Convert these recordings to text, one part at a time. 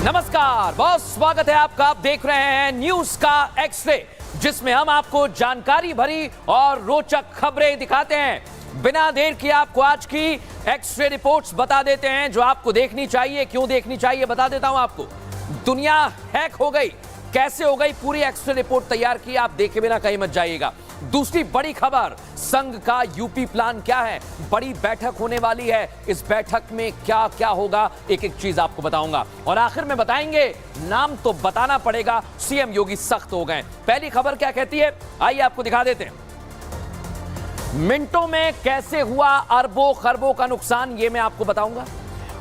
नमस्कार, बहुत स्वागत है आपका। आप देख रहे हैं न्यूज का एक्सरे, जिसमें हम आपको जानकारी भरी और रोचक खबरें दिखाते हैं। बिना देर किए आपको आज की एक्सरे रिपोर्ट्स बता देते हैं जो आपको देखनी चाहिए। क्यों देखनी चाहिए बता देता हूं आपको। दुनिया हैक हो गई, कैसे हो गई, पूरी एक्सरे रिपोर्ट तैयार की, आप देखे बिना कहीं मत जाइएगा। दूसरी बड़ी खबर, संघ का यूपी प्लान क्या है, बड़ी बैठक होने वाली है, इस बैठक में क्या क्या होगा एक एक चीज आपको बताऊंगा। और आखिर में बताएंगे, नाम तो बताना पड़ेगा, सीएम योगी सख्त हो गए। पहली खबर क्या कहती है, आइए आपको दिखा देते हैं। मिनटों में कैसे हुआ अरबों खरबों का नुकसान, ये मैं आपको बताऊंगा।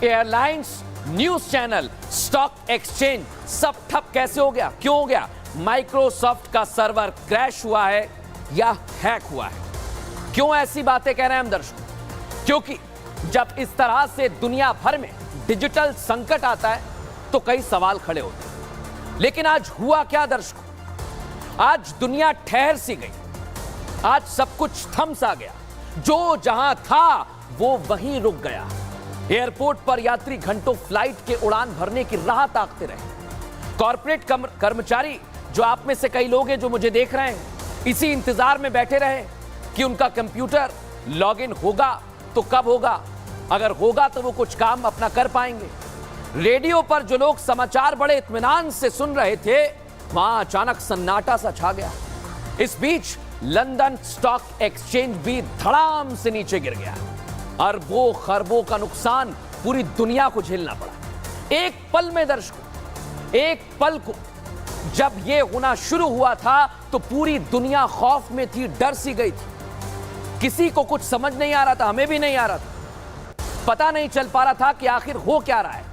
Airlines, news channel, stock exchange सब ठप कैसे हो गया, क्यों हो गया? माइक्रोसॉफ्ट का सर्वर क्रैश हुआ है या हैक हुआ है? क्यों ऐसी बातें कह रहे हैं हम दर्शकों? क्योंकि जब इस तरह से दुनिया भर में डिजिटल संकट आता है तो कई सवाल खड़े होते हैं। लेकिन आज हुआ क्या दर्शकों? आज दुनिया ठहर सी गई, आज सब कुछ थम सा गया। जो जहां था वो वहीं रुक गया। एयरपोर्ट पर यात्री घंटों फ्लाइट के उड़ान भरने की राह ताकते रहे। कॉर्पोरेट कर्मचारी, जो आप में से कई लोग हैं जो मुझे देख रहे हैं, इसी इंतजार में बैठे रहे कि उनका कंप्यूटर लॉगिन होगा तो कब होगा, अगर होगा तो वो कुछ काम अपना कर पाएंगे। रेडियो पर जो लोग समाचार बड़े इत्मीनान से सुन रहे थे, वहां अचानक सन्नाटा सा छा गया। इस बीच लंदन स्टॉक एक्सचेंज भी धड़ाम से नीचे गिर गया। अरबों खरबों का नुकसान पूरी दुनिया को झेलना पड़ा। एक पल में दर्शकों, एक पल को जब यह होना शुरू हुआ था तो पूरी दुनिया खौफ में थी, डर सी गई थी। किसी को कुछ समझ नहीं आ रहा था, हमें भी नहीं आ रहा था। पता नहीं चल पा रहा था कि आखिर हो क्या रहा है।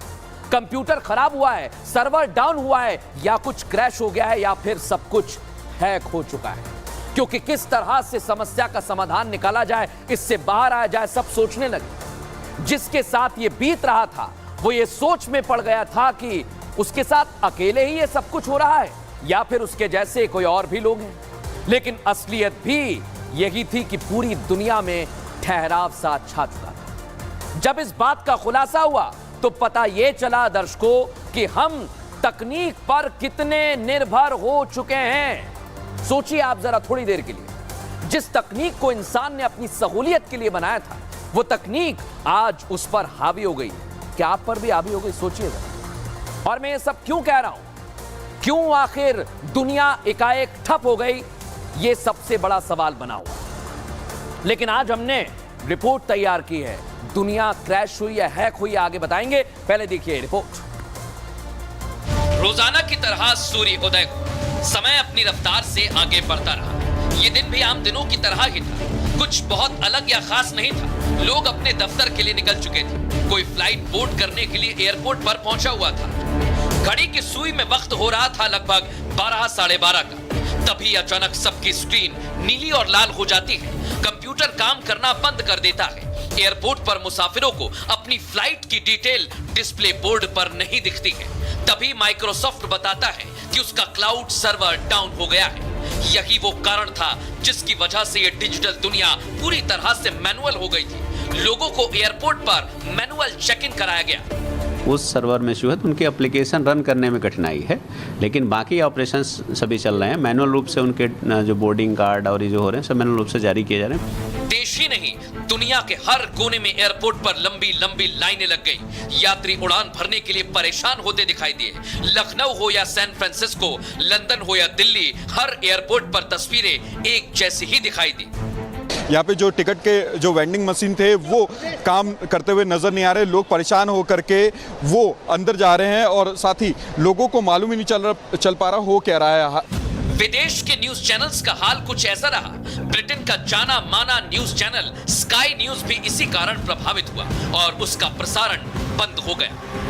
कंप्यूटर खराब हुआ है, सर्वर डाउन हुआ है, या कुछ क्रैश हो गया है, या फिर सब कुछ हैक हो चुका है। क्योंकि किस तरह से समस्या का समाधान निकाला जाए, इससे बाहर आया जाए, सब सोचने लगे। जिसके साथ ये बीत रहा था वो ये सोच में पड़ गया था कि उसके साथ अकेले ही ये सब कुछ हो रहा है या फिर उसके जैसे कोई और भी लोग हैं। लेकिन असलियत भी यही थी कि पूरी दुनिया में ठहराव सा छा चुका था। जब इस बात का खुलासा हुआ तो पता यह चला दर्शकों कि हम तकनीक पर कितने निर्भर हो चुके हैं। सोचिए आप जरा थोड़ी देर के लिए, जिस तकनीक को इंसान ने अपनी सहूलियत के लिए बनाया था, वो तकनीक आज उस पर हावी हो गई। क्या आप पर भी हावी हो गई? सोचिए जरा। और मैं ये सब क्यों कह रहा हूं, क्यों आखिर दुनिया एकाएक ठप हो गई, ये सबसे बड़ा सवाल बना हुआ। लेकिन आज हमने रिपोर्ट तैयार की है। दुनिया क्रैश हुई है, हैक हुई है, आगे बताएंगे। पहले देखिए रिपोर्ट। रोजाना की तरह सूर्य उदय को समय अपनी रफ्तार से आगे बढ़ता रहा। ये दिन भी आम दिनों की तरह ही था, कुछ बहुत अलग या खास नहीं था। लोग अपने दफ्तर के लिए निकल चुके थे, कोई फ्लाइट बोर्ड करने के लिए एयरपोर्ट पर पहुंचा हुआ था। घड़ी की सुई में वक्त हो रहा था लगभग 12 साढ़े 12 का। तभी अचानक सबकी स्क्रीन नीली और लाल हो जाती है, कंप्यूटर काम करना बंद कर देता है। एयरपोर्ट पर मुसाफिरों को अपनी फ्लाइट की डिटेल डिस्प्ले बोर्ड पर नहीं दिखती है। तभी माइक्रोसॉफ्ट बताता है कि उसका क्लाउड सर्वर डाउन हो गया है। यही वो कारण था जिसकी वजह से ये डिजिटल दुनिया पूरी तरह से मैनुअल हो गई थी। लोगों को एयरपोर्ट पर मैनुअल चेक इन कराया गया। उस सर्वर में जो है उनके एप्लीकेशन रन करने में कठिनाई है, लेकिन बाकी ऑपरेशंस सभी चल रहे हैं। मैनुअल रूप से उनके जो बोर्डिंग कार्ड और ये जो हो रहे हैं सब मैनुअल रूप से जारी किए जा रहे हैं। देश ही नहीं, दुनिया के हर कोने में एयरपोर्ट पर लंबी लंबी लाइनें लग गई। यात्री उड़ान भरने के लिए परेशान होते दिखाई दिए। लखनऊ हो या सैन फ्रांसिस्को, लंदन हो या दिल्ली, हर एयरपोर्ट पर तस्वीरें एक जैसी ही दिखाई दी। यहाँ पे जो टिकट के जो वेंडिंग मशीन थे वो काम करते हुए नजर नहीं आ रहे। लोग परेशान होकर के वो अंदर जा रहे हैं और साथ ही लोगों को मालूम ही नहीं चल पा रहा हो क्या रहा है। विदेश के न्यूज चैनल्स का हाल कुछ ऐसा रहा। ब्रिटेन का जाना माना न्यूज चैनल स्काई न्यूज भी इसी कारण प्रभावित हुआ और उसका प्रसारण बंद हो गया।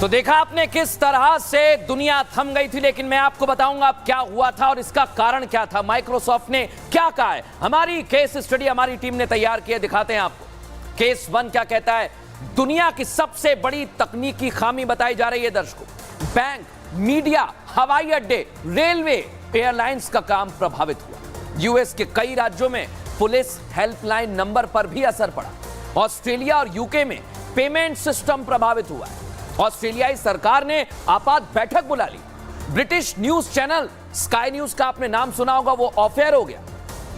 तो देखा आपने किस तरह से दुनिया थम गई थी। लेकिन मैं आपको बताऊंगा अब क्या हुआ था और इसका कारण क्या था। माइक्रोसॉफ्ट ने क्या कहा है, हमारी केस स्टडी हमारी टीम ने तैयार किया, दिखाते हैं आपको। केस 1 क्या कहता है, दुनिया की सबसे बड़ी तकनीकी खामी बताई जा रही है दर्शकों। बैंक, मीडिया, हवाई अड्डे, रेलवे, एयरलाइंस का काम प्रभावित हुआ। यूएस के कई राज्यों में पुलिस हेल्पलाइन नंबर पर भी असर पड़ा। ऑस्ट्रेलिया और यूके में पेमेंट सिस्टम प्रभावित हुआ है। ऑस्ट्रेलियाई सरकार ने आपात बैठक बुला ली। British news channel Sky News का आपने नाम सुना होगा, वो ऑफ एयर हो गया।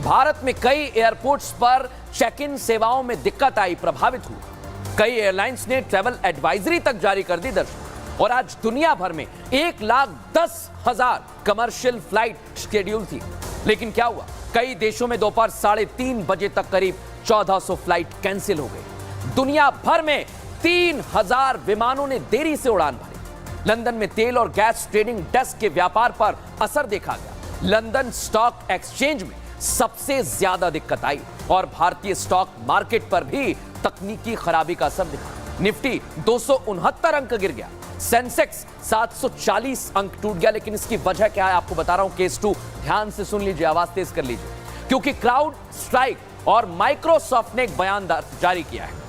भारत में कई एयरपोर्ट्स पर चेक इन सेवाओं में दिक्कत आई, प्रभावित हुआ। कई एयरलाइंस ने ट्रैवल एडवाइजरी तक जारी कर दी दर्शकों। और आज दुनिया भर में 1,10,000 कमर्शियल फ्लाइट शेड्यूल थी। लेकिन क्या हुआ, कई देशों में दोपहर 3:30 बजे तक करीब 1400 फ्लाइट कैंसिल हो गई। दुनिया भर में 3,000 विमानों ने देरी से उड़ान भरी। लंदन में तेल और गैस ट्रेडिंग डेस्क के व्यापार पर असर देखा गया। लंदन स्टॉक एक्सचेंज में सबसे ज्यादा दिक्कत आई और भारतीय स्टॉक मार्केट पर भी तकनीकी खराबी का असर दिखा। निफ्टी 269 अंक गिर गया। सेंसेक्स 740 अंक टूट गया। लेकिन इसकी वजह क्या है आपको बता रहा हूं। केस 2 ध्यान से सुन लीजिए, आवाज तेज कर लीजिए, क्योंकि क्राउड स्ट्राइक और माइक्रोसॉफ्ट ने एक बयान जारी किया है।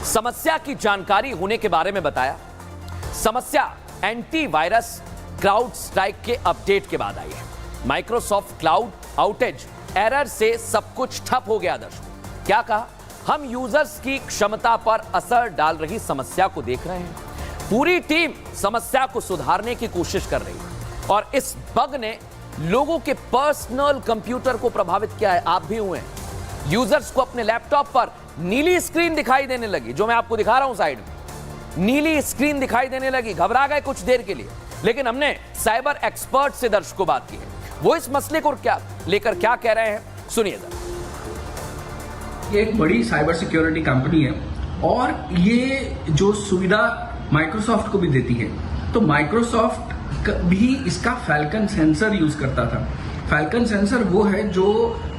समस्या की जानकारी होने के बारे में बताया। समस्या एंटीवायरस क्राउड स्ट्राइक के अपडेट के बाद आई है। माइक्रोसॉफ्ट क्लाउड आउटेज एरर से सब कुछ ठप हो गया। दर्शकों क्या कहा, हम यूजर्स की क्षमता पर असर डाल रही समस्या को देख रहे हैं। पूरी टीम समस्या को सुधारने की कोशिश कर रही है और इस बग ने लोगों के पर्सनल कंप्यूटर को प्रभावित किया है। आप भी हुए हैं। यूजर्स को अपने लैपटॉप पर नीली स्क्रीन दिखाई देने लगी, जो मैं आपको दिखा रहा हूं साइड में। नीली स्क्रीन दिखाई देने लगी, घबरा गए कुछ देर के लिए। लेकिन हमने साइबर एक्सपर्ट से दर्शकों बात की है, वो इस मसले को लेकर क्या कह रहे हैं, सुनिए जरा। ये एक बड़ी साइबर सिक्योरिटी कंपनी है और ये जो सुविधा माइक्रोसॉफ्ट को भी देती है। तो माइक्रोसॉफ्ट भी इसका फैल्कन सेंसर यूज करता था। फैल्कन सेंसर वो है जो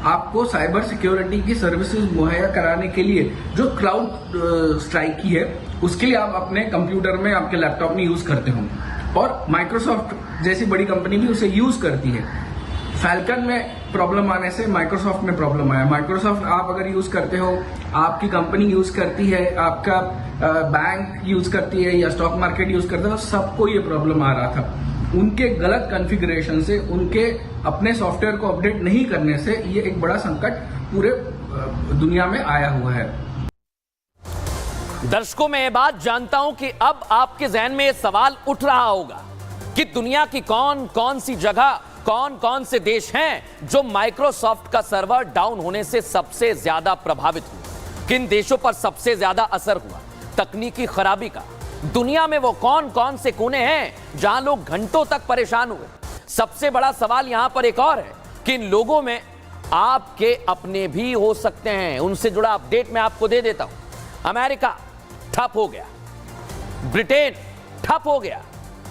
आपको साइबर सिक्योरिटी की सर्विसेज मुहैया कराने के लिए, जो क्लाउड स्ट्राइक की है, उसके लिए आप अपने कंप्यूटर में, आपके लैपटॉप में यूज करते हो और माइक्रोसॉफ्ट जैसी बड़ी कंपनी भी उसे यूज करती है। फैल्कन में प्रॉब्लम आने से माइक्रोसॉफ्ट में प्रॉब्लम आया। माइक्रोसॉफ्ट आप अगर यूज करते हो, आपकी कंपनी यूज करती है, आपका बैंक यूज करती है या स्टॉक मार्केट यूज करता है, तो सबको ये प्रॉब्लम आ रहा था। उनके गलत कॉन्फ़िगरेशन से, उनके अपने सॉफ्टवेयर को अपडेट नहीं करने से ये एक बड़ा संकट पूरे दुनिया में आया हुआ है। दर्शकों मैं ये बात जानता हूं कि अब आपके जहन में ये सवाल उठ रहा होगा कि दुनिया की कौन कौन सी जगह, कौन कौन से देश हैं जो माइक्रोसॉफ्ट का सर्वर डाउन होने से सबसे ज्यादा प्रभावित हुए। किन देशों पर सबसे ज्यादा असर हुआ तकनीकी खराबी का। दुनिया में वो कौन कौन से कोने हैं जहां लोग घंटों तक परेशान हुए। सबसे बड़ा सवाल यहां पर एक और है कि इन लोगों में आपके अपने भी हो सकते हैं। उनसे जुड़ा अपडेट मैं आपको दे देता हूं। अमेरिका ठप हो गया, ब्रिटेन ठप हो गया,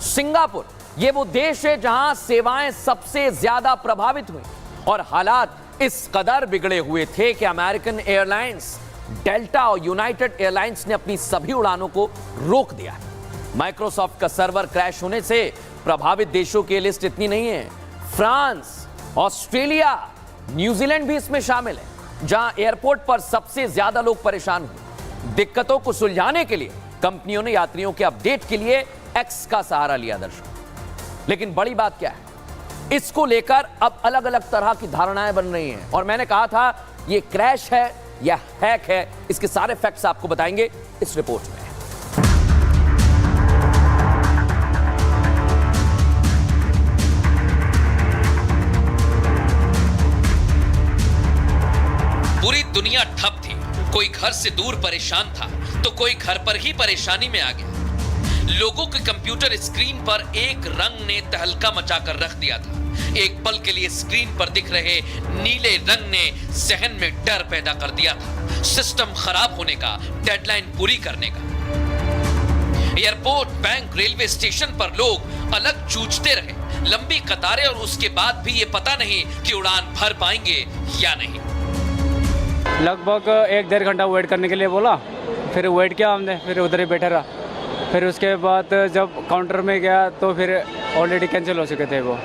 सिंगापुर, ये वो देश है जहां सेवाएं सबसे ज्यादा प्रभावित हुई और हालात इस कदर बिगड़े हुए थे कि अमेरिकन एयरलाइंस, डेल्टा और यूनाइटेड एयरलाइंस ने अपनी सभी उड़ानों को रोक दिया। माइक्रोसॉफ्ट का सर्वर क्रैश होने से प्रभावित देशों की लिस्ट इतनी नहीं है। फ्रांस, ऑस्ट्रेलिया, न्यूजीलैंड भी इसमें शामिल है, जहां एयरपोर्ट पर सबसे ज्यादा लोग परेशान हुए। दिक्कतों को सुलझाने के लिए कंपनियों ने यात्रियों के अपडेट के लिए एक्स का सहारा लिया। दर्शकों लेकिन बड़ी बात क्या है, इसको लेकर अब अलग अलग तरह की धारणाएं बन रही हैं और मैंने कहा था ये क्रैश है या हैक है, इसके सारे फैक्ट्स आपको बताएंगे इस रिपोर्ट में। पूरी दुनिया ठप थी। कोई घर से दूर परेशान था तो कोई घर पर ही परेशानी में आ गया। लोगों के कंप्यूटर स्क्रीन पर एक रंग ने तहलका मचाकर रख दिया था। एक पल के लिए स्क्रीन पर दिख रहे नीले रंग ने जहन में डर पैदा कर दिया था, सिस्टम खराब होने का, डेडलाइन पूरी करने का। एयरपोर्ट, बैंक, रेलवे स्टेशन पर लोग अलग जूझते रहे, लंबी कतारें, और उसके बाद भी ये पता नहीं कि उड़ान भर पाएंगे या नहीं। लगभग 1-1.5 घंटा वेट करने के लिए बोला, फिर वेट किया हमने, फिर उधर ही बैठा रहा। फिर उसके बाद जब काउंटर में गया तो फिर ऑलरेडी कैंसिल हो चुके थे वो।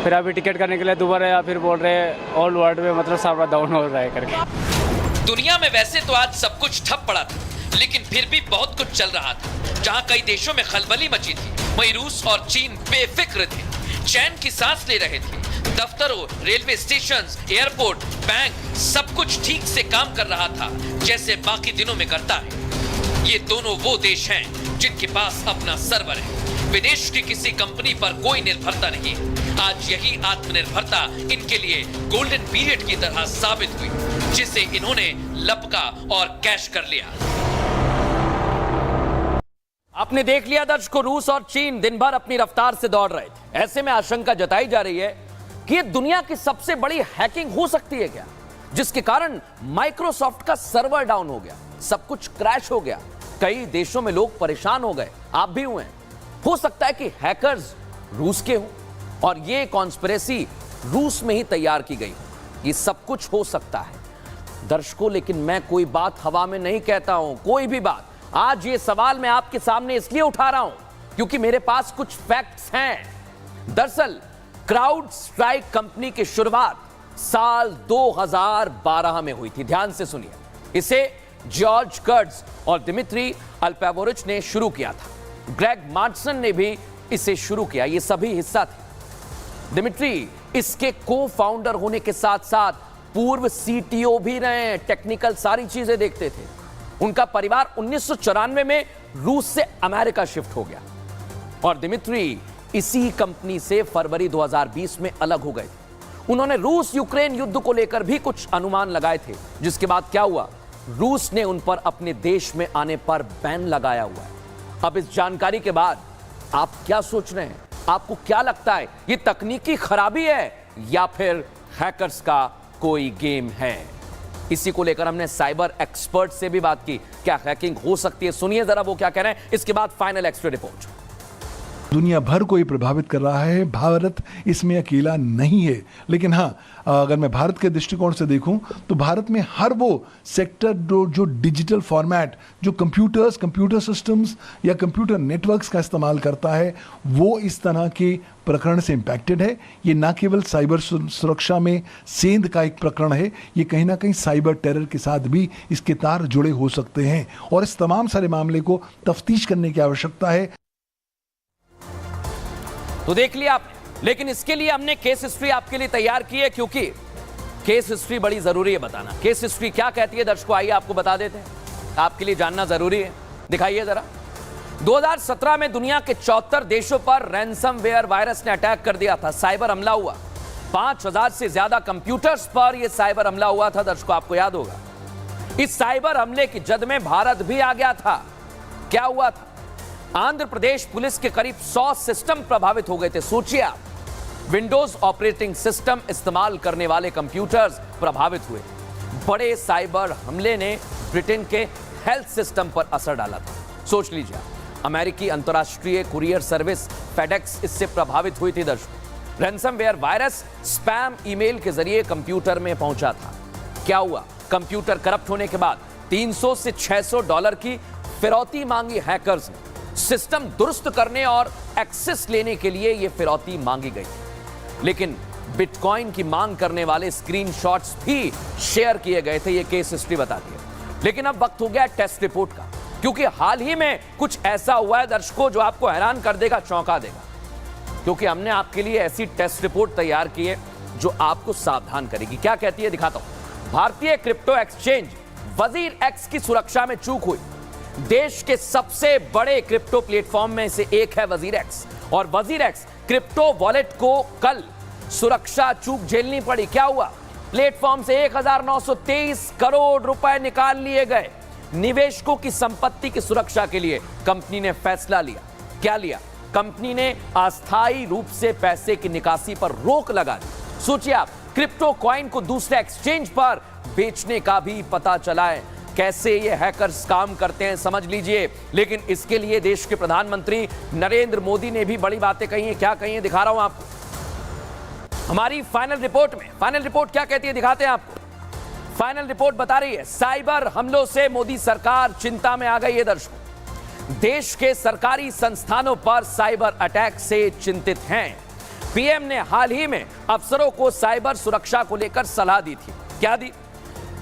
फिर अभी टिकट करने के लिए दोबारा या फिर बोल रहे ऑल वर्ल्ड में मतलब सर्वर डाउन हो रहा है करके। दुनिया में वैसे तो आज सब कुछ ठप पड़ा था, लेकिन फिर भी बहुत कुछ चल रहा था। जहां कई देशों में खलबली मची थी, वहीं रूस और चीन बेफिक्र थे, चैन की सांस ले रहे थे। दफ्तरों, रेलवे स्टेशन, एयरपोर्ट, बैंक, सब कुछ ठीक से काम कर रहा था जैसे बाकी दिनों में करता है। ये दोनों वो देश हैं जिनके पास अपना सर्वर है। विदेश की किसी कंपनी पर कोई निर्भरता नहीं है। आज यही आत्मनिर्भरता इनके लिए गोल्डन पीरियड की तरह साबित हुई, जिसे इन्होंने लपका और कैश कर लिया। आपने देख लिया दर्शकों, रूस और चीन दिन भर अपनी रफ्तार से दौड़ रहे थे। ऐसे में आशंका जताई जा रही है कि ये दुनिया की सबसे बड़ी हैकिंग हो सकती है क्या, जिसके कारण माइक्रोसॉफ्ट का सर्वर डाउन हो गया, सब कुछ क्रैश हो गया, कई देशों में लोग परेशान हो गए, आप भी हुए हैं। हो सकता है कि हैकर्स रूस के हों और ये कॉन्स्पिरेसी रूस में ही तैयार की गई हो। ये सब कुछ हो सकता है दर्शकों, लेकिन मैं कोई बात हवा में नहीं कहता हूं, कोई भी बात। आज ये सवाल मैं आपके सामने इसलिए उठा रहा हूं क्योंकि मेरे पास कुछ फैक्ट्स हैं। दरअसल क्राउड स्ट्राइक कंपनी की शुरुआत साल 2012 में हुई थी। ध्यान से सुनिए, इसे जॉर्ज कर्ट्ज और दिमित्री अल्पेवोरिच ने शुरू किया था। ग्रेग मार्टसन ने भी इसे शुरू किया। ये सभी हिस्सा थे। दिमित्री इसके को फाउंडर होने के साथ साथ पूर्व सीटीओ भी रहे हैं, टेक्निकल सारी चीजें देखते थे। उनका परिवार 1994 में रूस से अमेरिका शिफ्ट हो गया और दिमित्री इसी कंपनी से फरवरी 2020 में अलग हो गए थे। उन्होंने रूस यूक्रेन युद्ध को लेकर भी कुछ अनुमान लगाए थे, जिसके बाद क्या हुआ, रूस ने उन पर अपने देश में आने पर बैन लगाया हुआ है। अब इस जानकारी के बाद आप क्या सोच रहे हैं? आपको क्या लगता है, ये तकनीकी खराबी है या फिर हैकर्स का कोई गेम है? इसी को लेकर हमने साइबर एक्सपर्ट से भी बात की। क्या हैकिंग हो सकती है? सुनिए जरा वो क्या कह रहे हैं। इसके बाद फाइनल एक्सट्रा रिपोर्ट। दुनिया भर को ये प्रभावित कर रहा है, भारत इसमें अकेला नहीं है। लेकिन हाँ, अगर मैं भारत के दृष्टिकोण से देखूं तो भारत में हर वो सेक्टर जो डिजिटल फॉर्मेट, जो कंप्यूटर सिस्टम्स या कंप्यूटर नेटवर्क्स का इस्तेमाल करता है, वो इस तरह के प्रकरण से इम्पैक्टेड है। ये ना केवल साइबर सुरक्षा में सेंध का एक प्रकरण है, ये कहीं ना कहीं साइबर टेरर के साथ भी इसके तार जुड़े हो सकते हैं और इस तमाम सारे मामले को तफ्तीश करने की आवश्यकता है। तो देख लिया आपने, लेकिन इसके लिए हमने केस हिस्ट्री आपके लिए तैयार की है, क्योंकि केस हिस्ट्री बड़ी जरूरी है बताना। केस हिस्ट्री क्या कहती है दर्शकों, आइए आपको बता देते हैं, आपके लिए जानना जरूरी है। दिखाइए जरा। 2017 में दुनिया के 74 देशों पर रैंसमवेयर वायरस ने अटैक कर दिया था, साइबर हमला हुआ। 5000 से ज्यादा कंप्यूटर्स पर यह साइबर हमला हुआ था दर्शकों, आपको याद होगा। इस साइबर हमले की जद में भारत भी आ गया था। क्या हुआ था? आंध्र प्रदेश पुलिस के करीब 100 सिस्टम प्रभावित हो गए थे। सोचिए आप, विंडोज ऑपरेटिंग सिस्टम इस्तेमाल करने वाले कंप्यूटर्स प्रभावित हुए। बड़े साइबर हमले ने ब्रिटेन के हेल्थ सिस्टम पर असर डाला था। सोच लीजिए, अमेरिकी अंतर्राष्ट्रीय कुरियर सर्विस फेडेक्स इससे प्रभावित हुई थी दर्शकों। रैंसमवेयर वायरस स्पैम ईमेल के जरिए कंप्यूटर में पहुंचा था। क्या हुआ? कंप्यूटर करप्ट होने के बाद $300 से $600 की फिरौती मांगी हैकर्स ने। सिस्टम दुरुस्त करने और एक्सेस लेने के लिए यह फिरौती मांगी गई, लेकिन बिटकॉइन की मांग करने वाले स्क्रीनशॉट्स भी शेयर किए गए थे। यह केस हिस्ट्री बताती है। लेकिन अब वक्त हो गया टेस्ट रिपोर्ट का, क्योंकि हाल ही में कुछ ऐसा हुआ है दर्शकों जो आपको हैरान कर देगा, चौंका देगा। क्योंकि हमने आपके लिए ऐसी टेस्ट रिपोर्ट तैयार की है जो आपको सावधान करेगी। क्या कहती है दिखाता हूं। भारतीय क्रिप्टो एक्सचेंज वजीर एक्स की सुरक्षा में चूक हुई। देश के सबसे बड़े क्रिप्टो प्लेटफॉर्म में से एक है वजीर एक्स, और वजीर एक्स क्रिप्टो वॉलेट को कल सुरक्षा चूक झेलनी पड़ी। क्या हुआ? प्लेटफॉर्म से 1923 करोड़ रुपए निकाल लिए गए। निवेशकों की संपत्ति की सुरक्षा के लिए कंपनी ने फैसला लिया। क्या लिया? कंपनी ने अस्थायी रूप से पैसे की निकासी पर रोक लगा दी। सोचिए आप, क्रिप्टो कॉइन को दूसरे एक्सचेंज पर बेचने का भी पता चला है। कैसे ये हैकर्स काम करते हैं समझ लीजिए। लेकिन इसके लिए देश के प्रधानमंत्री नरेंद्र मोदी ने भी बड़ी बातें कही हैं। क्या कही हैं दिखा रहा हूं आपको हमारी फाइनल रिपोर्ट में। फाइनल रिपोर्ट क्या कहती है दिखाते हैं आपको। फाइनल रिपोर्ट बता रही है, साइबर हमलों से मोदी सरकार चिंता में आ गई है दर्शकों। देश के सरकारी संस्थानों पर साइबर अटैक से चिंतित हैं। पीएम ने हाल ही में अफसरों को साइबर सुरक्षा को लेकर सलाह दी थी। क्या दी?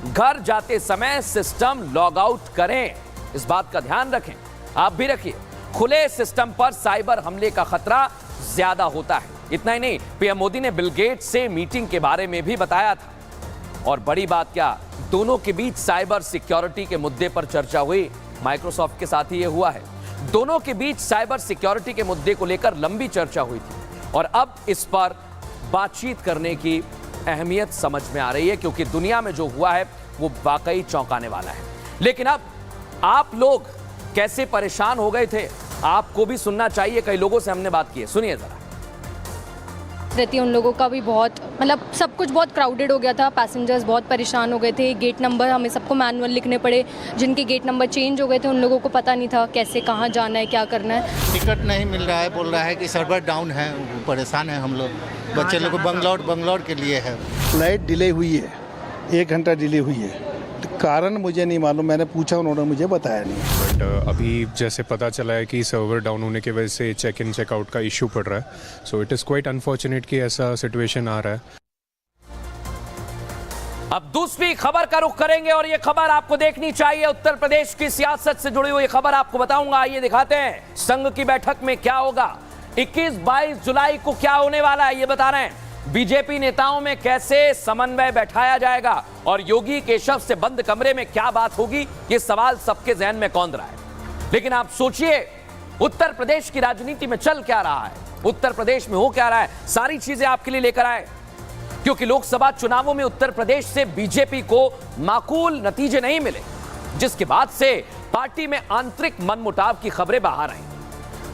घर जाते समय सिस्टम लॉग आउट करें, इस बात का ध्यान रखें, आप भी रखिए। खुले सिस्टम पर साइबर हमले का खतरा ज्यादा होता है। इतना ही नहीं, पीएम मोदी ने बिल गेट्स से मीटिंग के बारे में भी बताया था। और बड़ी बात क्या, दोनों के बीच साइबर सिक्योरिटी के मुद्दे पर चर्चा हुई। माइक्रोसॉफ्ट के साथ ही ये हुआ है। दोनों के बीच साइबर सिक्योरिटी के मुद्दे को लेकर लंबी चर्चा हुई थी और अब इस पर बातचीत करने की अहमियत समझ में आ रही है, क्योंकि दुनिया में जो हुआ है वो वाकई चौंकाने वाला है। लेकिन अब आप लोग कैसे परेशान हो गए थे, आपको भी सुनना चाहिए। कई लोगों से हमने बात की है, सुनिए जरा। रहती है उन लोगों का भी बहुत, मतलब सब कुछ बहुत क्राउडेड हो गया था, पैसेंजर्स बहुत परेशान हो गए थे। गेट नंबर हमें सबको मैनुअल लिखने पड़े, जिनके गेट नंबर चेंज हो गए थे उन लोगों को पता नहीं था कैसे कहाँ जाना है, क्या करना है। टिकट नहीं मिल रहा है, बोल रहा है कि सर्वर डाउन है, परेशान है हम लोग। बच्चे लोग को बंगलौर के लिए है। फ्लाइट डिले हुई है, 1 घंटा डिले हुई है। कारण मुझे नहीं मालूम, मैंने पूछा, उन्होंने मुझे बताया नहीं। बट अभी जैसे पता चला है कि सर्वर डाउन होने की वजह से चेक इन चेकआउट का इशू पड़ रहा है। So it is quite unfortunate कि ऐसा सिचुएशन आ रहा है। अब दूसरी खबर का रुख करेंगे और यह खबर आपको देखनी चाहिए। उत्तर प्रदेश की सियासत से जुड़ी हुई खबर आपको बताऊंगा। आइए दिखाते हैं संघ की बैठक में क्या होगा, 21-22 जुलाई को क्या होने वाला है ये बता रहे हैं। बीजेपी नेताओं में कैसे समन्वय बैठाया जाएगा और योगी केशव से बंद कमरे में क्या बात होगी, ये सवाल सबके जहन में कौंध रहा है। लेकिन आप सोचिए, उत्तर प्रदेश की राजनीति में चल क्या रहा है, उत्तर प्रदेश में हो क्या रहा है, सारी चीजें आपके लिए लेकर आए। क्योंकि लोकसभा चुनावों में उत्तर प्रदेश से बीजेपी को माकूल नतीजे नहीं मिले, जिसके बाद से पार्टी में आंतरिक मनमुटाव की खबरें बाहर आई।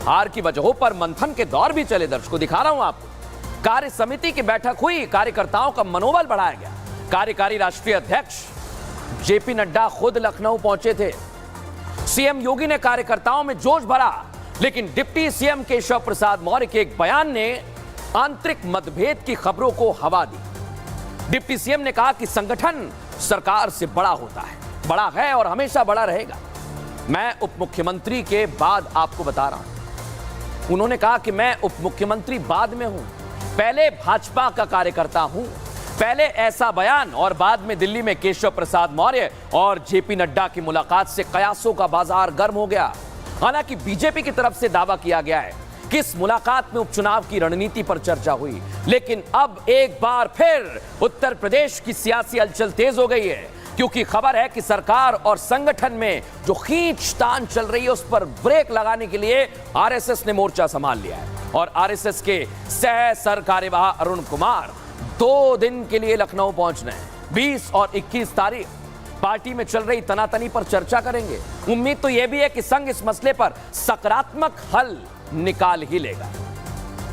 हार की वजहों पर मंथन के दौर भी चले। दर्शकों दिखा रहा हूं आपको। कार्य समिति की बैठक हुई, कार्यकर्ताओं का मनोबल बढ़ाया गया। कार्यकारी राष्ट्रीय अध्यक्ष जेपी नड्डा खुद लखनऊ पहुंचे थे। सीएम योगी ने कार्यकर्ताओं में जोश भरा, लेकिन डिप्टी सीएम केशव प्रसाद मौर्य के एक बयान ने आंतरिक मतभेद की खबरों को हवा दी। डिप्टी सीएम ने कहा कि संगठन सरकार से बड़ा होता है, बड़ा है और हमेशा बड़ा रहेगा। मैं उप मुख्यमंत्री के बाद आपको बता रहा हूं। उन्होंने कहा कि मैं उप मुख्यमंत्री बाद में हूं, पहले भाजपा का कार्यकर्ता हूं। पहले ऐसा बयान और बाद में दिल्ली में केशव प्रसाद मौर्य और जेपी नड्डा की मुलाकात से कयासों का बाजार गर्म हो गया। हालांकि बीजेपी की तरफ से दावा किया गया है कि इस मुलाकात में उपचुनाव की रणनीति पर चर्चा हुई, लेकिन अब एक बार फिर उत्तर प्रदेश की सियासी हलचल तेज हो गई है, क्योंकि खबर है कि सरकार और संगठन में जो खींचतान चल रही है उस पर ब्रेक लगाने के लिए आरएसएस ने मोर्चा संभाल लिया है। और आरएसएस के सह सरकार्यवाह अरुण कुमार 2 दिन के लिए लखनऊ पहुंच रहे हैं। 20 और 21 तारीख पार्टी में चल रही तनातनी पर चर्चा करेंगे। उम्मीद तो यह भी है कि संघ इस मसले पर सकारात्मक हल निकाल ही लेगा।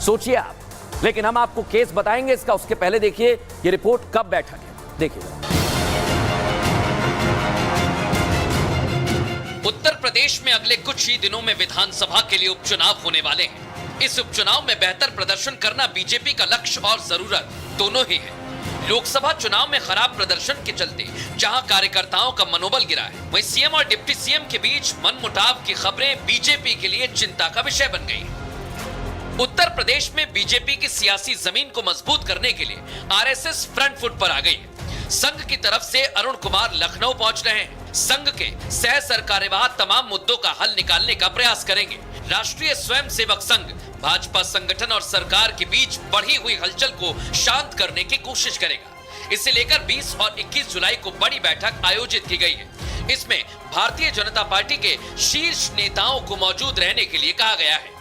सोचिए आप। लेकिन हम आपको केस बताएंगे इसका, उसके पहले देखिए ये रिपोर्ट कब बैठक है, देखिए। उत्तर प्रदेश में अगले कुछ ही दिनों में विधानसभा के लिए उपचुनाव होने वाले हैं। इस उपचुनाव में बेहतर प्रदर्शन करना बीजेपी का लक्ष्य और जरूरत दोनों ही है। लोकसभा चुनाव में खराब प्रदर्शन के चलते जहां कार्यकर्ताओं का मनोबल गिरा है, वहीं सीएम और डिप्टी सीएम के बीच मनमुटाव की खबरें बीजेपी के लिए चिंता का विषय बन गई। उत्तर प्रदेश में बीजेपी की सियासी जमीन को मजबूत करने के लिए आरएसएस फ्रंट फुट पर आ गई है। संघ की तरफ से अरुण कुमार लखनऊ पहुंच रहे हैं। संघ के सह सरकार्यवाह तमाम मुद्दों का हल निकालने का प्रयास करेंगे। राष्ट्रीय स्वयंसेवक संघ भाजपा संगठन और सरकार के बीच बढ़ी हुई हलचल को शांत करने की कोशिश करेगा। इसे लेकर 20 और 21 जुलाई को बड़ी बैठक आयोजित की गई है। इसमें भारतीय जनता पार्टी के शीर्ष नेताओं को मौजूद रहने के लिए कहा गया है।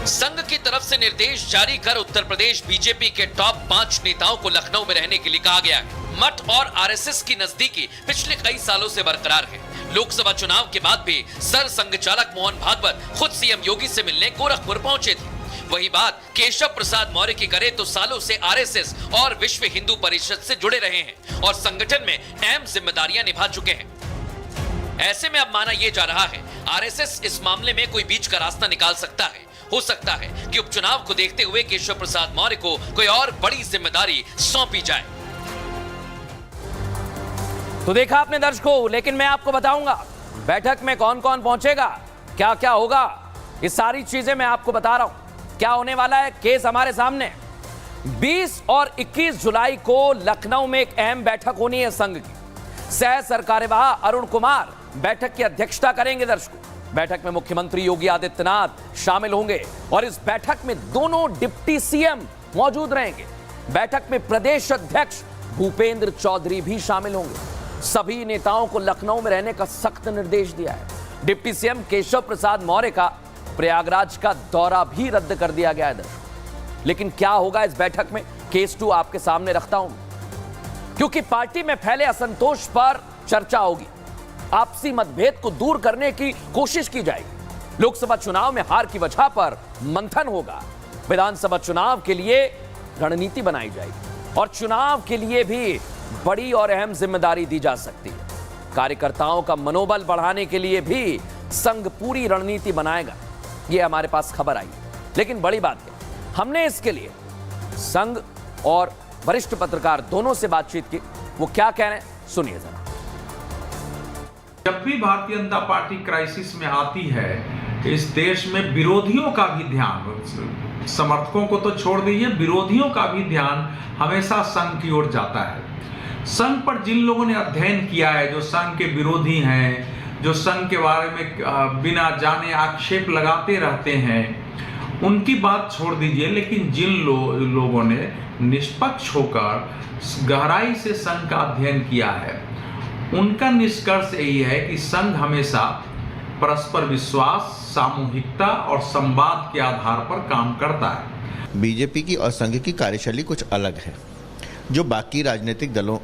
संघ की तरफ से निर्देश जारी कर उत्तर प्रदेश बीजेपी के टॉप 5 नेताओं को लखनऊ में रहने के लिए कहा गया है। मठ और आरएसएस की नजदीकी पिछले कई सालों से बरकरार है। लोकसभा चुनाव के बाद भी सर संघ चालक मोहन भागवत खुद सीएम योगी से मिलने गोरखपुर पहुंचे थे। वही बात केशव प्रसाद मौर्य की करे तो सालों से आरएसएस और विश्व हिंदू परिषद से जुड़े रहे हैं और संगठन में अहम जिम्मेदारियां निभा चुके हैं। ऐसे में अब माना यह जा रहा है आरएसएस इस मामले में कोई बीच का रास्ता निकाल सकता है। हो सकता है कि उपचुनाव को देखते हुए केशव प्रसाद मौर्य को कोई और बड़ी जिम्मेदारी सौंपी जाए। तो देखा आपने दर्शकों, लेकिन मैं आपको बताऊंगा बैठक में कौन कौन पहुंचेगा, क्या क्या होगा, ये सारी चीजें मैं आपको बता रहा हूं। क्या होने वाला है, केस हमारे सामने। 20 और 21 जुलाई को लखनऊ में एक अहम बैठक होनी है संघ की। सह सरकार्यवाह अरुण कुमार बैठक की अध्यक्षता करेंगे। दर्शकों, बैठक में मुख्यमंत्री योगी आदित्यनाथ शामिल होंगे और इस बैठक में दोनों डिप्टी सीएम मौजूद रहेंगे। बैठक में प्रदेश अध्यक्ष भूपेंद्र चौधरी भी शामिल होंगे। सभी नेताओं को लखनऊ में रहने का सख्त निर्देश दिया है। डिप्टी सीएम केशव प्रसाद मौर्य का प्रयागराज का दौरा भी रद्द कर दिया गया है दर्शकों। लेकिन क्या होगा इस बैठक में, केस 2 आपके सामने रखता हूं, क्योंकि पार्टी में फैले असंतोष पर चर्चा होगी, आपसी मतभेद को दूर करने की कोशिश की जाएगी, लोकसभा चुनाव में हार की वजह पर मंथन होगा, विधानसभा चुनाव के लिए रणनीति बनाई जाएगी और चुनाव के लिए भी बड़ी और अहम जिम्मेदारी दी जा सकती है। कार्यकर्ताओं का मनोबल बढ़ाने के लिए भी संघ पूरी रणनीति बनाएगा, यह हमारे पास खबर आई। लेकिन बड़ी बात है, हमने इसके लिए संघ और वरिष्ठ पत्रकार दोनों से बातचीत की, वो क्या कह रहे हैं सुनिए जरा। जब भी भारतीय जनता पार्टी क्राइसिस में आती है, इस देश में विरोधियों का भी ध्यान, समर्थकों को तो छोड़ दीजिए, विरोधियों का भी ध्यान हमेशा संघ की ओर जाता है। संघ पर जिन लोगों ने अध्ययन किया है, जो संघ के विरोधी हैं, जो संघ के बारे में बिना जाने आक्षेप लगाते रहते हैं, उनकी बात छोड़ दीजिए, लेकिन जिन लोगों ने निष्पक्ष होकर गहराई से संघ का अध्ययन किया है, उनका निष्कर्ष यही है कि संघ हमेशा परस्पर विश्वास, सामूहिकता और संवाद के आधार पर काम करता है। बीजेपी की और संघ की कार्यशैली कुछ अलग है, जो बाकी राजनीतिक दलों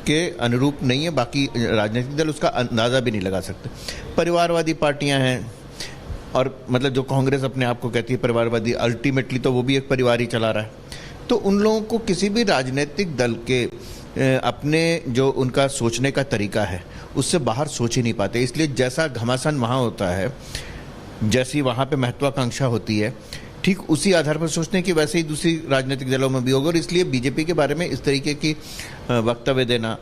के अनुरूप नहीं है। बाकी राजनीतिक दल उसका अंदाजा भी नहीं लगा सकते। परिवारवादी पार्टियां हैं, और मतलब जो कांग्रेस अपने आप को कहती है परिवारवादी, अल्टीमेटली तो वो भी एक परिवार ही चला रहा है। तो उन लोगों को किसी भी राजनीतिक दल के अपने जो उनका सोचने का तरीका है उससे बाहर सोच ही नहीं पाते। इसलिए जैसा घमासान वहाँ होता है, जैसी वहाँ पे महत्वाकांक्षा होती है, ठीक उसी आधार पर सोचते हैं कि वैसे ही दूसरी राजनीतिक दलों में भी होगा। और इसलिए बीजेपी के बारे में इस तरीके की वक्तव्य देना।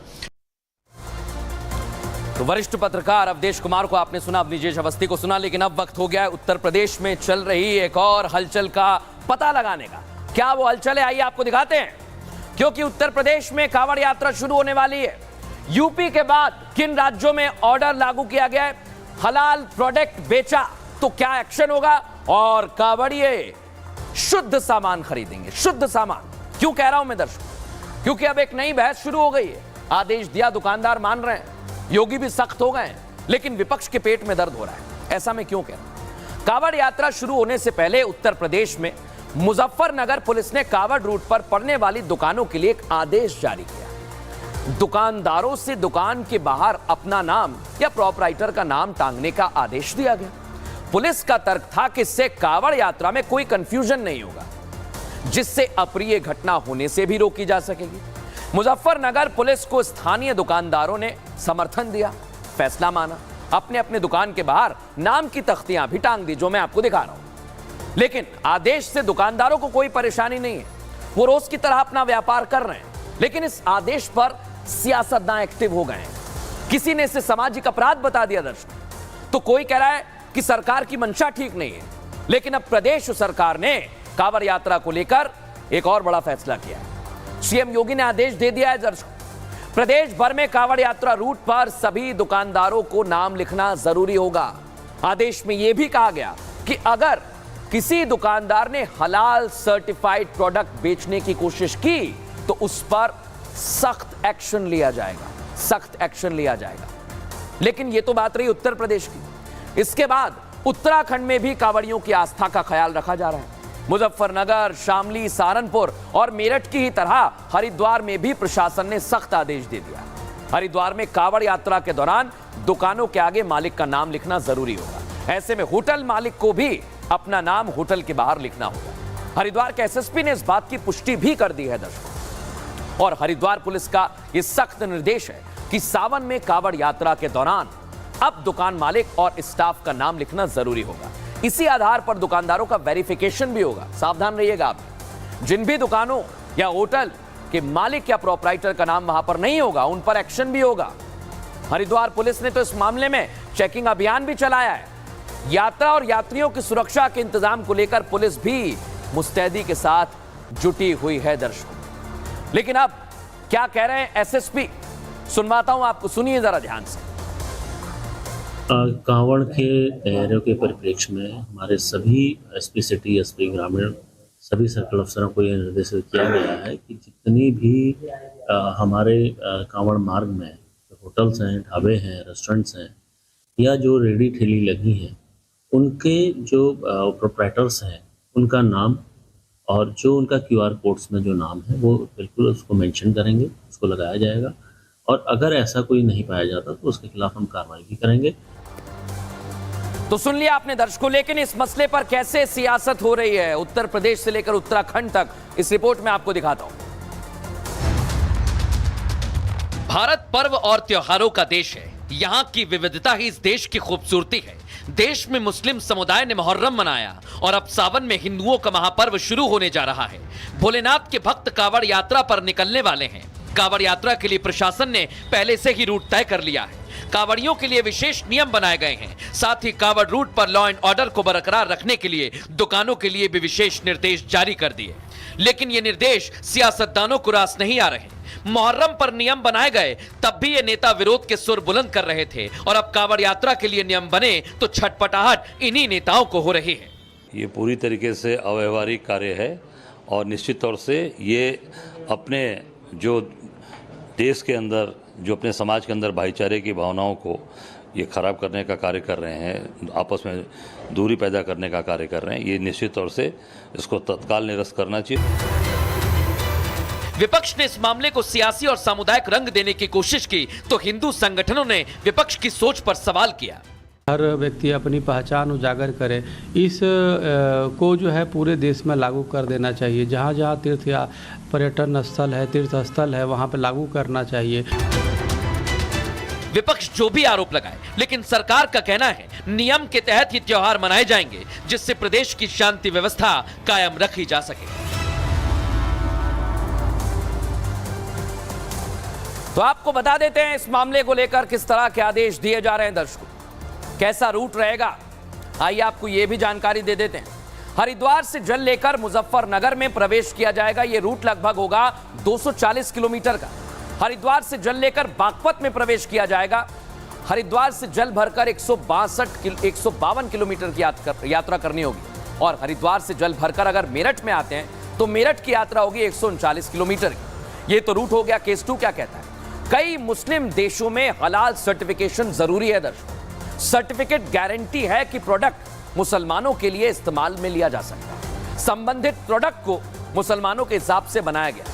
तो वरिष्ठ पत्रकार अवधेश कुमार को आपने सुना, ब्रिजेश अवस्थी को सुना, लेकिन अब वक्त हो गया है उत्तर प्रदेश में चल रही एक और हलचल का पता लगाने का। क्या वो हलचल है, आइए आपको दिखाते हैं। क्योंकि उत्तर प्रदेश में कांवड़ यात्रा शुरू होने वाली है। यूपी के बाद किन राज्यों में ऑर्डर लागू किया गया है, हलाल प्रोडक्ट बेचा तो क्या एक्शन होगा, और कांवड़िए शुद्ध सामान खरीदेंगे। शुद्ध सामान क्यों कह रहा हूं मैं दर्शक, क्योंकि अब एक नई बहस शुरू हो गई है। आदेश दिया, दुकानदार मान रहे हैं, योगी भी सख्त हो गए हैं, लेकिन विपक्ष के पेट में दर्द हो रहा है। ऐसा मैं क्यों कह रहा हूं? कांवड़ यात्रा शुरू होने से पहले उत्तर प्रदेश में मुजफ्फरनगर पुलिस ने कांवड़ रूट पर पड़ने वाली दुकानों के लिए एक आदेश जारी किया। दुकानदारों से दुकान के बाहर अपना नाम या प्रोपराइटर का नाम टांगने का आदेश दिया गया। पुलिस का तर्क था कि इससे कांवड़ यात्रा में कोई कंफ्यूजन नहीं होगा, जिससे अप्रिय घटना होने से भी रोकी जा सकेगी। मुजफ्फरनगर पुलिस को स्थानीय दुकानदारों ने समर्थन दिया, फैसला माना, अपने अपने दुकान के बाहर नाम की तख्तियां भी टांग दी, जो मैं आपको दिखा रहा हूं। लेकिन आदेश से दुकानदारों को कोई परेशानी नहीं है, वो रोज की तरह अपना व्यापार कर रहे हैं। लेकिन इस आदेश पर सियासतदान एक्टिव हो गए हैं। किसी ने इसे सामाजिक अपराध बता दिया दर्शक, तो कोई कह रहा है कि सरकार की मंशा ठीक नहीं है। लेकिन अब प्रदेश सरकार ने कांवड़ यात्रा को लेकर एक और बड़ा फैसला किया है। सीएम योगी ने आदेश दे दिया है दर्शक, प्रदेश भर में कांवड़ यात्रा रूट पर सभी दुकानदारों को नाम लिखना जरूरी होगा। आदेश में यह भी कहा गया कि अगर किसी दुकानदार ने हलाल सर्टिफाइड प्रोडक्ट बेचने की कोशिश की तो उस पर सख्त एक्शन लिया जाएगा, सख्त एक्शन लिया जाएगा। लेकिन यह तो बात रही उत्तर प्रदेश की। इसके बाद उत्तराखंड में भी कांवड़ियों की आस्था का ख्याल रखा जा रहा है। मुजफ्फरनगर, शामली, सहारनपुर और मेरठ की ही तरह हरिद्वार में भी प्रशासन ने सख्त आदेश दे दिया। हरिद्वार में कांवड़ यात्रा के दौरान दुकानों के आगे मालिक का नाम लिखना जरूरी होगा। ऐसे में होटल मालिक को भी अपना नाम होटल के बाहर लिखना होगा। हरिद्वार के एसएसपी ने इस बात की पुष्टि भी कर दी है दर्शकों। और हरिद्वार पुलिस का यह सख्त निर्देश है कि सावन में कांवड़ यात्रा के दौरान अब दुकान मालिक और स्टाफ का नाम लिखना जरूरी होगा। इसी आधार पर दुकानदारों का वेरिफिकेशन भी होगा। सावधान रहिएगा आप। जिन भी दुकानों या होटल के मालिक या प्रोपराइटर का नाम वहां पर नहीं होगा, उन पर एक्शन भी होगा। हरिद्वार पुलिस ने तो इस मामले में चेकिंग अभियान भी चलाया है। यात्रा और यात्रियों की सुरक्षा के इंतजाम को लेकर पुलिस भी मुस्तैदी के साथ जुटी हुई है दर्शकों। लेकिन अब क्या कह रहे हैं एसएसपी, सुनवाता हूं आपको, सुनिए जरा ध्यान से। कांवड़ के तैयारियों के परिप्रेक्ष्य में हमारे सभी एसपी सिटी, एसपी ग्रामीण, सभी सर्कल अफसरों को यह निर्देशित किया गया है कि जितनी भी हमारे कांवड़ मार्ग में होटल्स हैं, ढाबे हैं, रेस्टोरेंट्स हैं, या जो रेडी ठेली लगी हैं उनके जो प्रोप्राइटर्स हैं उनका नाम और जो उनका QR कोड्स में जो नाम है वो बिल्कुल उसको मेंशन करेंगे, उसको लगाया जाएगा। और अगर ऐसा कोई नहीं पाया जाता तो उसके खिलाफ हम कार्रवाई भी करेंगे। तो सुन लिया आपने दर्शकों, लेकिन इस मसले पर कैसे सियासत हो रही है उत्तर प्रदेश से लेकर उत्तराखंड तक, इस रिपोर्ट में आपको दिखाता हूं। भारत पर्व और त्योहारों का देश है। यहाँ की विविधता ही इस देश की खूबसूरती है। देश में मुस्लिम समुदाय ने मुहर्रम मनाया और अब सावन में हिंदुओं का महापर्व शुरू होने जा रहा है। भोलेनाथ के भक्त कांवड़ यात्रा पर निकलने वाले हैं। कांवड़ यात्रा के लिए प्रशासन ने पहले से ही रूट तय कर लिया है। कांवड़ियों के लिए विशेष नियम बनाए गए हैं। साथ ही कांवड़ रूट पर लॉ एंड ऑर्डर को बरकरार रखने के लिए दुकानों के लिए भी विशेष निर्देश जारी कर दिए। लेकिन ये निर्देश सियासतदानों को रास नहीं आ रहे। मुहर्रम पर नियम बनाए गए तब भी ये नेता विरोध के सुर बुलंद कर रहे थे और अब कांवड़ यात्रा के लिए नियम बने तो छटपटाहट इन्हीं नेताओं को हो रही है। ये पूरी तरीके से अव्यवहारिक कार्य है और निश्चित तौर से ये अपने जो देश के अंदर, जो अपने समाज के अंदर भाईचारे की भावनाओं को ये खराब करने का कार्य कर रहे हैं, आपस में दूरी पैदा करने का कार्य कर रहे हैं। ये निश्चित तौर से इसको तत्काल निरस्त करना चाहिए। विपक्ष ने इस मामले को सियासी और सामुदायिक रंग देने की कोशिश की तो हिंदू संगठनों ने विपक्ष की सोच पर सवाल किया। हर व्यक्ति अपनी पहचान उजागर करे, इस को जो है पूरे देश में लागू कर देना चाहिए। जहाँ जहाँ तीर्थ या पर्यटन स्थल है, तीर्थ स्थल है, वहाँ पे लागू करना चाहिए। विपक्ष जो भी आरोप लगाए, लेकिन सरकार का कहना है नियम के तहत ही त्योहार मनाए जाएंगे जिससे प्रदेश की शांति व्यवस्था कायम रखी जा सके। तो आपको बता देते हैं इस मामले को लेकर किस तरह के आदेश दिए जा रहे हैं दर्शकों, कैसा रूट रहेगा। आइए आपको यह भी जानकारी दे देते हैं। हरिद्वार से जल लेकर मुजफ्फरनगर में प्रवेश किया जाएगा। यह रूट लगभग होगा 240 किलोमीटर का। हरिद्वार से जल लेकर बागपत में प्रवेश किया जाएगा। हरिद्वार से जल भरकर 152 किलोमीटर की यात्रा करनी होगी और हरिद्वार से जल भरकर अगर मेरठ में आते हैं तो मेरठ की यात्रा होगी 139 किलोमीटर की। यह तो रूट हो गया। केस 2 क्या कहता है? कई मुस्लिम देशों में हलाल सर्टिफिकेशन जरूरी है दर्शकों। सर्टिफिकेट गारंटी है कि प्रोडक्ट मुसलमानों के लिए इस्तेमाल में लिया जा सकता है। संबंधित प्रोडक्ट को मुसलमानों के हिसाब से बनाया गया।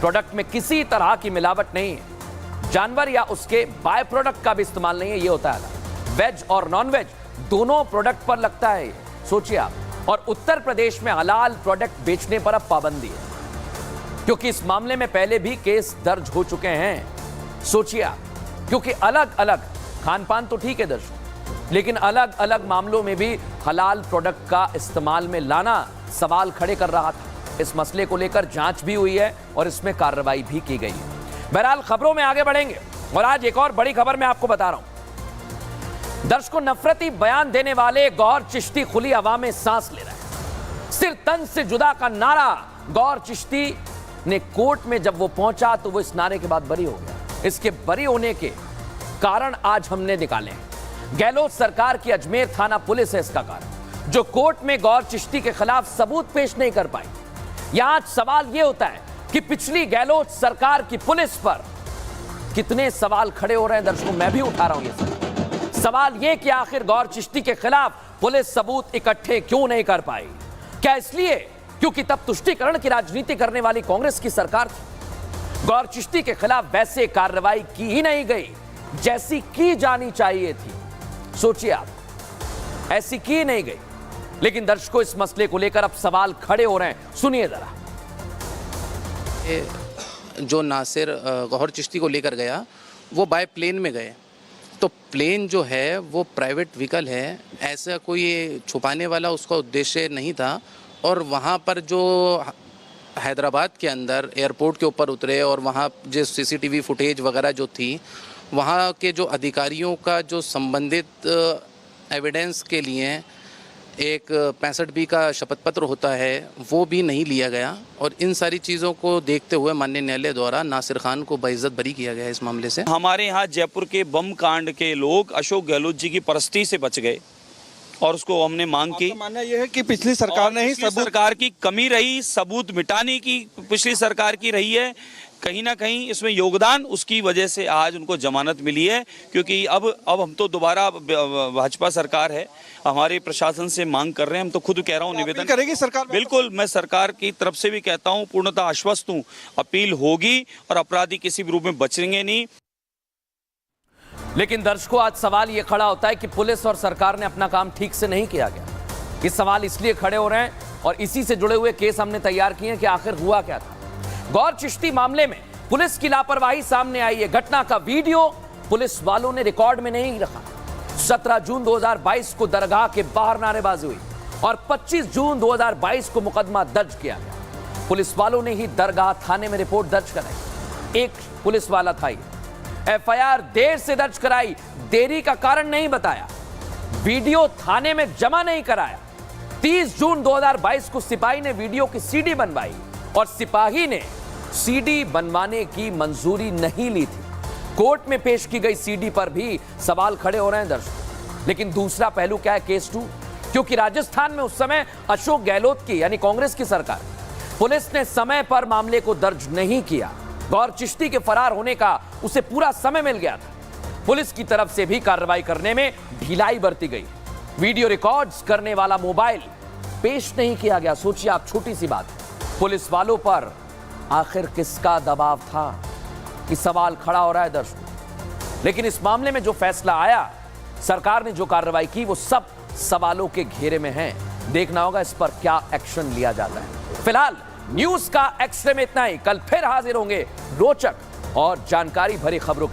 प्रोडक्ट में किसी तरह की मिलावट नहीं है। जानवर या उसके बाय प्रोडक्ट का भी इस्तेमाल नहीं है। ये होता है वेज और नॉन वेज दोनों प्रोडक्ट पर लगता है। सोचिए आप। और उत्तर प्रदेश में हलाल प्रोडक्ट बेचने पर अब पाबंदी है क्योंकि इस मामले में पहले भी केस दर्ज हो चुके हैं। सोचिए आप, क्योंकि अलग अलग खान पान तो ठीक है दर्शक, लेकिन अलग अलग मामलों में भी हलाल प्रोडक्ट का इस्तेमाल में लाना सवाल खड़े कर रहा था। इस मसले को लेकर जांच भी हुई है और इसमें कार्रवाई भी की गई है। बहरहाल खबरों में आगे बढ़ेंगे और आज एक और बड़ी खबर मैं आपको बता रहा हूं। दर्शकों, नफरती बयान देने वाले गौहर चिश्ती खुली हवा में सांस ले रहे हैं। सिर तन से जुदा का नारा गौहर चिश्ती ने कोर्ट में जब वो पहुंचा तो वो इस नारे के बाद बरी हो गया। इसके बरी होने के कारण आज हमने निकाले हैं। गहलोत सरकार की अजमेर थाना पुलिस है इसका कारण, जो कोर्ट में गौहर चिश्ती के खिलाफ सबूत पेश नहीं कर पाई। यहां सवाल यह होता है कि पिछली गहलोत सरकार की पुलिस पर कितने सवाल खड़े हो रहे हैं दर्शकों। मैं भी उठा रहा हूं ये सवाल यह कि आखिर गौहर चिश्ती के खिलाफ पुलिस सबूत इकट्ठे क्यों नहीं कर पाई? क्या इसलिए क्योंकि तब तुष्टीकरण की राजनीति करने वाली कांग्रेस की सरकार थी? गौहर चिश्ती के खिलाफ वैसे कार्रवाई की ही नहीं गई जैसी की जानी चाहिए थी। सोचिए आप, ऐसी की नहीं गई। लेकिन दर्शकों, इस मसले को लेकर अब सवाल खड़े हो रहे हैं। सुनिए जरा। जो नासिर गौहर चिश्ती को लेकर गया वो बाय प्लेन में गए, तो प्लेन जो है वो प्राइवेट व्हीकल है, ऐसा कोई छुपाने वाला उसका उद्देश्य नहीं था। और वहाँ पर जो हैदराबाद के अंदर एयरपोर्ट के ऊपर उतरे और वहाँ जो सीसीटीवी फुटेज वगैरह जो थी, वहाँ के जो अधिकारियों का जो संबंधित एविडेंस के लिए एक 65B का शपथ पत्र होता है वो भी नहीं लिया गया। और इन सारी चीज़ों को देखते हुए माननीय न्यायालय द्वारा नासिर खान को बाइज्जत बरी किया गया इस मामले से। हमारे यहाँ जयपुर के बम कांड के लोग अशोक गहलोत जी की परस्ती से बच गए और उसको हमने मांग की। मानना यह है कि पिछली सरकार ने ही सरकार की कमी रही, सबूत मिटाने की पिछली सरकार की रही है। कहीं ना कहीं इसमें योगदान उसकी वजह से आज उनको जमानत मिली है, क्योंकि अब हम तो दोबारा भाजपा सरकार है, हमारे प्रशासन से मांग कर रहे हैं। हम तो खुद कह रहा हूँ, निवेदन करेगी सरकार। बिल्कुल, मैं सरकार की तरफ से भी कहता हूँ, पूर्णतः आश्वस्त हूँ, अपील होगी और अपराधी किसी भी रूप में बचेंगे नहीं। लेकिन दर्शकों, आज सवाल यह खड़ा होता है कि पुलिस और सरकार ने अपना काम ठीक से नहीं किया गया। ये सवाल इसलिए खड़े हो रहे हैं और इसी से जुड़े हुए केस हमने तैयार किए हैं कि आखिर हुआ क्या था। गौर चिश्ती मामले में पुलिस की लापरवाही सामने आई है। घटना का वीडियो पुलिस वालों ने रिकॉर्ड में नहीं रखा। 17 जून 2022 को दरगाह के बाहर नारेबाजी हुई और 25 जून 2022 को मुकदमा दर्ज किया गया। पुलिस वालों ने ही दरगाह थाने में रिपोर्ट दर्ज कराई। एक पुलिस वाला था ये। एफआईआर देर से दर्ज कराई, देरी का कारण नहीं बताया, वीडियो थाने में जमा नहीं कराया। 30 जून 2022 को सिपाही ने वीडियो की सीडी बनवाई और सिपाही ने सीडी बनवाने की मंजूरी नहीं ली थी। कोर्ट में पेश की गई सीडी पर भी सवाल खड़े हो रहे हैं दर्शकों। लेकिन दूसरा पहलू क्या है केस 2, क्योंकि राजस्थान में उस समय अशोक गहलोत की यानी कांग्रेस की सरकार, पुलिस ने समय पर मामले को दर्ज नहीं किया। गौर चिश्ती के फरार होने का उसे पूरा समय मिल गया था। पुलिस की तरफ से भी कार्रवाई करने में ढिलाई बरती गई। वीडियो रिकॉर्ड्स करने वाला मोबाइल पेश नहीं किया गया। सोचिए आप, छोटी सी बात, पुलिस वालों पर आखिर किसका दबाव था, कि सवाल खड़ा हो रहा है दर्शकों। लेकिन इस मामले में जो फैसला आया, सरकार ने जो कार्रवाई की, वो सब सवालों के घेरे में है। देखना होगा इस पर क्या एक्शन लिया जाता है। फिलहाल न्यूज का एक्सरे में इतना ही। कल फिर हाजिर होंगे रोचक और जानकारी भरी खबरों